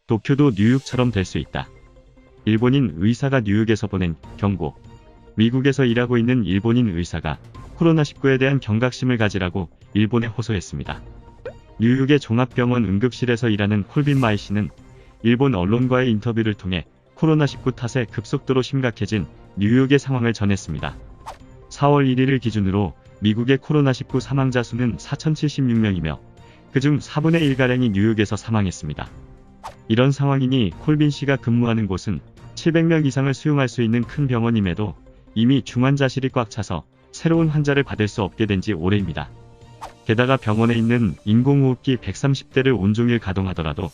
도쿄도 뉴욕처럼 될 수 있다. 일본인 의사가 뉴욕에서 보낸 경고. 미국에서 일하고 있는 일본인 의사가 코로나19에 대한 경각심을 가지라고 일본에 호소했습니다. 뉴욕의 종합병원 응급실에서 일하는 콜빈 마이 씨는 일본 언론과의 인터뷰를 통해 코로나19 탓에 급속도로 심각해진 뉴욕의 상황을 전했습니다. 4월 1일을 기준으로 미국의 코로나19 사망자 수는 4,076명이며 그중 4분의 1가량이 뉴욕에서 사망했습니다. 이런 상황이니 콜빈 씨가 근무하는 곳은 700명 이상을 수용할 수 있는 큰 병원임에도 이미 중환자실이 꽉 차서 새로운 환자를 받을 수 없게 된 지 오래입니다. 게다가 병원에 있는 인공호흡기 130대를 온종일 가동하더라도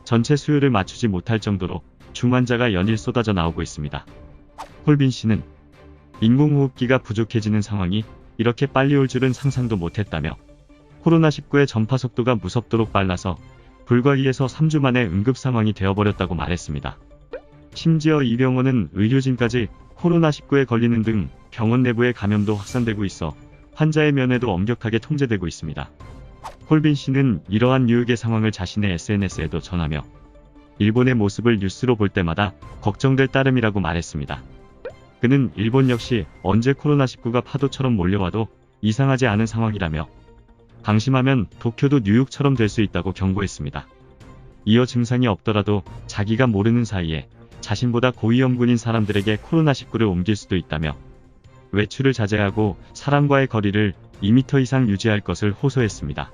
전체 수요를 맞추지 못할 정도로 중환자가 연일 쏟아져 나오고 있습니다. 콜빈 씨는 인공호흡기가 부족해지는 상황이 이렇게 빨리 올 줄은 상상도 못했다며 코로나19의 전파 속도가 무섭도록 빨라서 불과 2에서 3주 만에 응급 상황이 되어버렸다고 말했습니다. 심지어 이 병원은 의료진까지 코로나19에 걸리는 등 병원 내부의 감염도 확산되고 있어 환자의 면회도 엄격하게 통제되고 있습니다. 콜빈 씨는 이러한 뉴욕의 상황을 자신의 SNS에도 전하며 일본의 모습을 뉴스로 볼 때마다 걱정될 따름이라고 말했습니다. 그는 일본 역시 언제 코로나19가 파도처럼 몰려와도 이상하지 않은 상황이라며 방심하면 도쿄도 뉴욕처럼 될 수 있다고 경고했습니다. 이어 증상이 없더라도 자기가 모르는 사이에 자신보다 고위험군인 사람들에게 코로나19를 옮길 수도 있다며 외출을 자제하고 사람과의 거리를 2m 이상 유지할 것을 호소했습니다.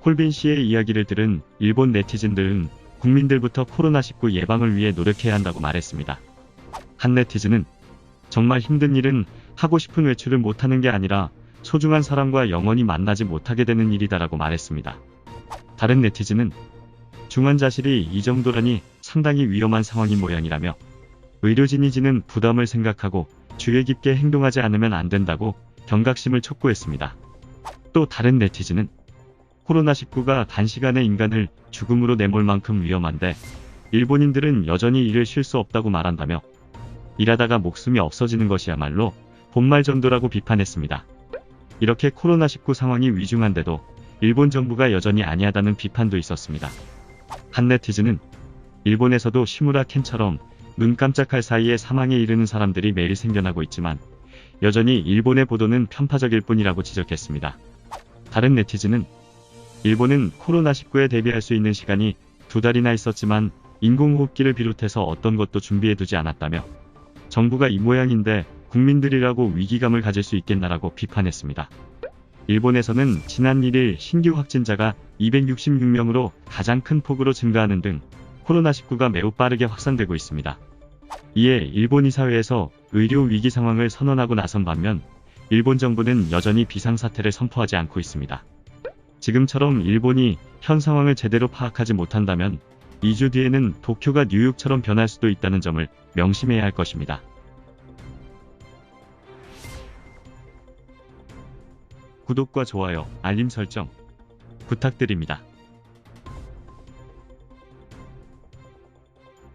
콜빈 씨의 이야기를 들은 일본 네티즌들은 국민들부터 코로나19 예방을 위해 노력해야 한다고 말했습니다. 한 네티즌은 정말 힘든 일은 하고 싶은 외출을 못하는 게 아니라 소중한 사람과 영원히 만나지 못하게 되는 일이다라고 말했습니다. 다른 네티즌은 중환자실이 이 정도라니 상당히 위험한 상황인 모양이라며 의료진이 지는 부담을 생각하고 주의 깊게 행동하지 않으면 안 된다고 경각심을 촉구했습니다. 또 다른 네티즌은 코로나19가 단시간에 인간을 죽음으로 내몰 만큼 위험한데 일본인들은 여전히 일을 쉴 수 없다고 말한다며 일하다가 목숨이 없어지는 것이야말로 본말전도라고 비판했습니다. 이렇게 코로나19 상황이 위중한데도 일본 정부가 여전히 안이하다는 비판도 있었습니다. 한 네티즌은 일본에서도 시무라 켄처럼 눈 깜짝할 사이에 사망에 이르는 사람들이 매일 생겨나고 있지만 여전히 일본의 보도는 편파적일 뿐이라고 지적했습니다. 다른 네티즌은 일본은 코로나19에 대비할 수 있는 시간이 2달이나 있었지만 인공호흡기를 비롯해서 어떤 것도 준비해두지 않았다며 정부가 이 모양인데 국민들이라고 위기감을 가질 수 있겠나라고 비판했습니다. 일본에서는 지난 1일 신규 확진자가 266명으로 가장 큰 폭으로 증가하는 등 코로나19가 매우 빠르게 확산되고 있습니다. 이에 일본 이사회에서 의료 위기 상황을 선언하고 나선 반면 일본 정부는 여전히 비상사태를 선포하지 않고 있습니다. 지금처럼 일본이 현 상황을 제대로 파악하지 못한다면 2주 뒤에는 도쿄가 뉴욕처럼 변할 수도 있다는 점을 명심해야 할 것입니다. 구독과 좋아요, 알림 설정 부탁드립니다.